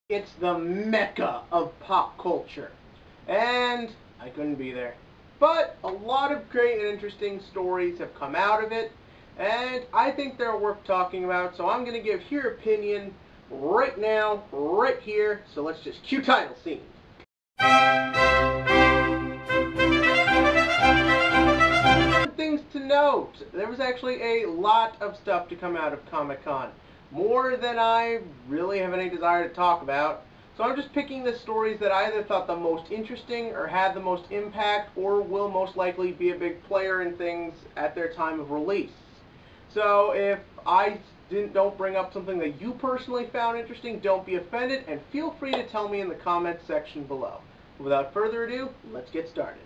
It's the mecca of pop culture. And I couldn't be there. But a lot of great and interesting stories have come out of it, and I think they're worth talking about, so I'm going to give your opinion right now, right here. So let's just cue title scene. Things to note. There was actually a lot of stuff to come out of Comic-Con. More than I really have any desire to talk about. So I'm just picking the stories that I either thought the most interesting or had the most impact or will most likely be a big player in things at their time of release. So if I don't bring up something that you personally found interesting, don't be offended and feel free to tell me in the comments section below. Without further ado, let's get started.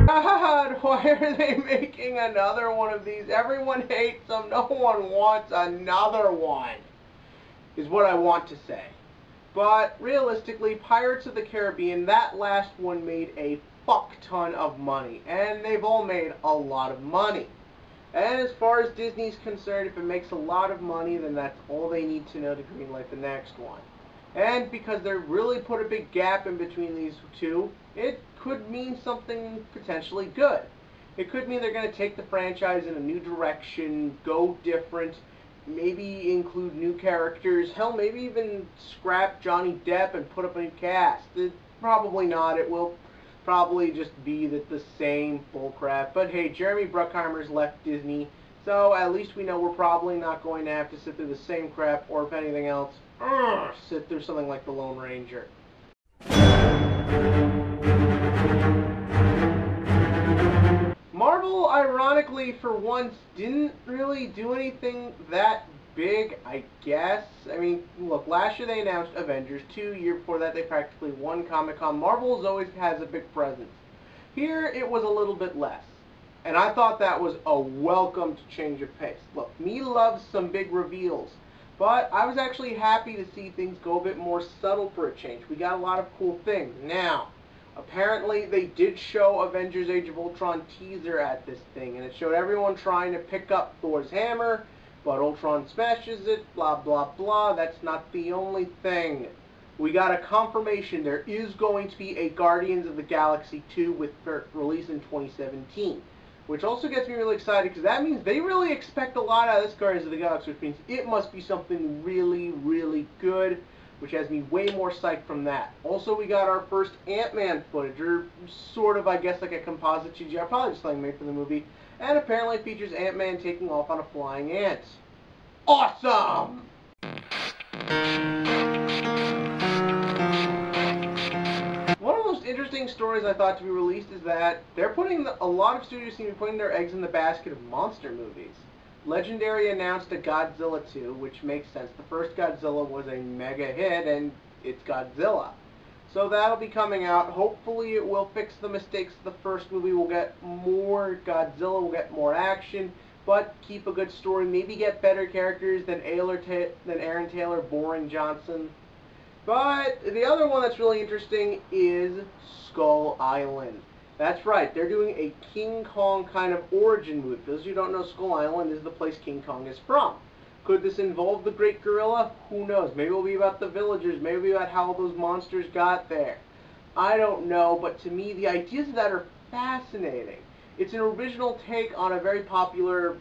God, why are they making another one of these? Everyone hates them. No one wants another one, is what I want to say. But realistically, Pirates of the Caribbean, that last one made a fuck ton of money. And they've all made a lot of money. And as far as Disney's concerned, if it makes a lot of money, then that's all they need to know to greenlight the next one. And because they really put a big gap in between these two, it could mean something potentially good. It could mean they're going to take the franchise in a new direction, go different, maybe include new characters, hell, maybe even scrap Johnny Depp and put up a new cast. Probably not. It will probably just be the same bullcrap. But hey, Jeremy Bruckheimer's left Disney, so at least we know we're probably not going to have to sit through the same crap, or if anything else, sit through something like The Lone Ranger. Marvel, ironically, for once, didn't really do anything that big, I guess. I mean, look, last year they announced Avengers 2. Year before that, they practically won Comic-Con. Marvel always has a big presence. Here, it was a little bit less. And I thought that was a welcomed change of pace. Look, me loves some big reveals. But I was actually happy to see things go a bit more subtle for a change. We got a lot of cool things. Now, apparently they did show Avengers Age of Ultron teaser at this thing, and it showed everyone trying to pick up Thor's hammer, but Ultron smashes it, blah blah blah. That's not the only thing. We got a confirmation there is going to be a Guardians of the Galaxy 2 with release in 2017. Which also gets me really excited, because that means they really expect a lot out of this Guardians of the Galaxy, which means it must be something really, really good, which has me way more psyched from that. Also, we got our first Ant-Man footage, or sort of, I guess, like a composite CGI, probably just something made for the movie, and apparently features Ant-Man taking off on a flying ant. Awesome! One of the most interesting stories I thought to be released is that they're putting a lot of studios seem to be putting their eggs in the basket of monster movies. Legendary announced a Godzilla 2, which makes sense. The first Godzilla was a mega hit, and it's Godzilla. So that'll be coming out. Hopefully it will fix the mistakes of the first movie. We'll get more Godzilla, we'll get more action, but keep a good story. Maybe get better characters than Aaron Taylor, Boring Johnson. But the other one that's really interesting is Skull Island. That's right, they're doing a King Kong kind of origin movie. For those of you who don't know, Skull Island is the place King Kong is from. Could this involve the Great Gorilla? Who knows? Maybe it'll be about the villagers. Maybe it'll be about how those monsters got there. I don't know, but to me, the ideas of that are fascinating. It's an original take on a very popular,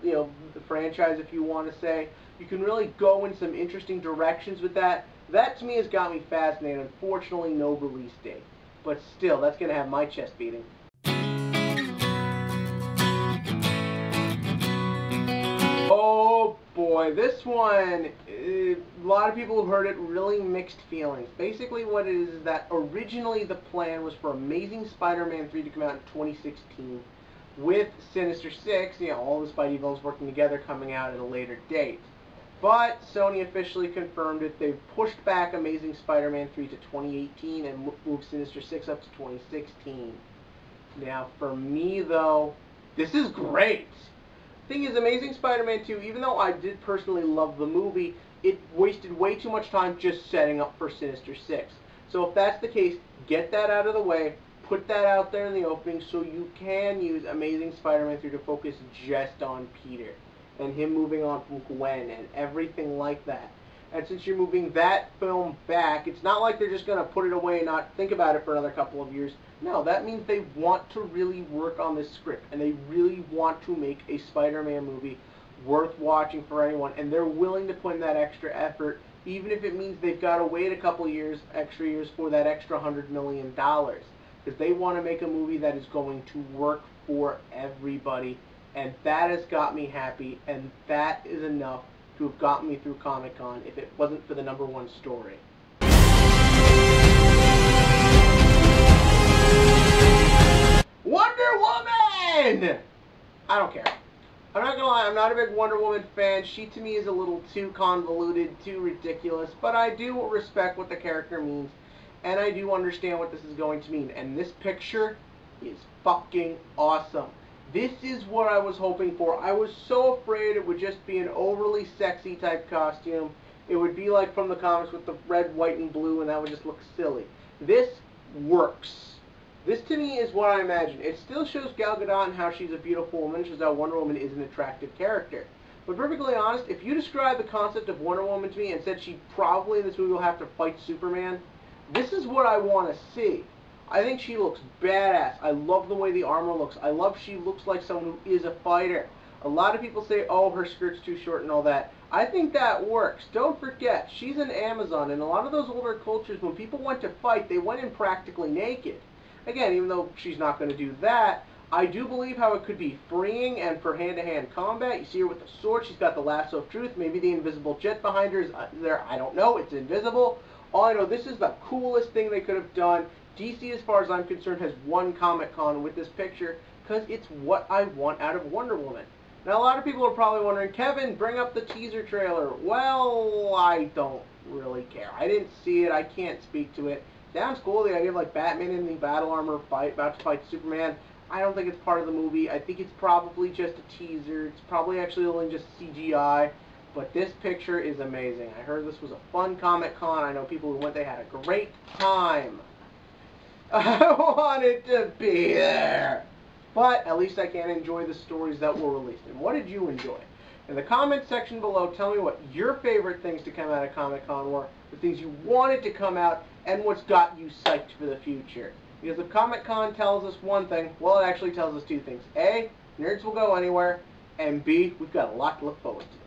franchise, if you want to say. You can really go in some interesting directions with that. That, to me, has got me fascinated. Unfortunately, no release date. But still, that's going to have my chest beating. Oh boy, this one, a lot of people who heard it, really mixed feelings. Basically what it is that originally the plan was for Amazing Spider-Man 3 to come out in 2016 with Sinister Six, all the Spidey villains working together, coming out at a later date. But Sony officially confirmed it. They've pushed back Amazing Spider-Man 3 to 2018 and moved Sinister Six up to 2016. Now, for me, though, this is great. Thing is, Amazing Spider-Man 2, even though I did personally love the movie, it wasted way too much time just setting up for Sinister Six. So if that's the case, get that out of the way, put that out there in the opening so you can use Amazing Spider-Man 3 to focus just on Peter. and him moving on from Gwen and everything like that. And since you're moving that film back, it's not like they're just going to put it away and not think about it for another couple of years. No, that means they want to really work on this script, and they really want to make a Spider-Man movie worth watching for anyone, and they're willing to put in that extra effort, even if it means they've got to wait a couple years, extra years for that extra $100 million, because they want to make a movie that is going to work for everybody, and that has got me happy, and that is enough to have gotten me through Comic-Con if it wasn't for the #1 story. Wonder Woman! I don't care. I'm not gonna lie, I'm not a big Wonder Woman fan. She to me is a little too convoluted, too ridiculous, but I do respect what the character means, and I do understand what this is going to mean, and this picture is fucking awesome. This is what I was hoping for. I was so afraid it would just be an overly sexy type costume. It would be like from the comics with the red, white, and blue, and that would just look silly. This works. This to me is what I imagined. It still shows Gal Gadot and how she's a beautiful woman. It shows how Wonder Woman is an attractive character. But perfectly honest, if you describe the concept of Wonder Woman to me and said she probably in this movie will have to fight Superman, this is what I want to see. I think she looks badass. I love the way the armor looks. I love she looks like someone who is a fighter. A lot of people say, oh, her skirt's too short and all that. I think that works. Don't forget, she's an Amazon. In a lot of those older cultures, when people went to fight, they went in practically naked. Again, even though she's not going to do that, I do believe how it could be freeing and for hand-to-hand combat. You see her with the sword. She's got the lasso of truth. Maybe the invisible jet behind her is there. I don't know. It's invisible. All I know, this is the coolest thing they could have done. DC, as far as I'm concerned, has won Comic-Con with this picture because it's what I want out of Wonder Woman. Now, a lot of people are probably wondering, Kevin, bring up the teaser trailer. Well, I don't really care. I didn't see it. I can't speak to it. Sounds cool, the idea of like Batman in the battle armor about to fight Superman. I don't think it's part of the movie. I think it's probably just a teaser. It's probably actually only just CGI. But this picture is amazing. I heard this was a fun Comic-Con. I know people who went, they had a great time. I wanted to be there. But at least I can enjoy the stories that were released. And what did you enjoy? In the comment section below, tell me what your favorite things to come out of Comic-Con were, the things you wanted to come out, and what's got you psyched for the future. Because if Comic-Con tells us one thing, well, it actually tells us two things. A, nerds will go anywhere, and B, we've got a lot to look forward to.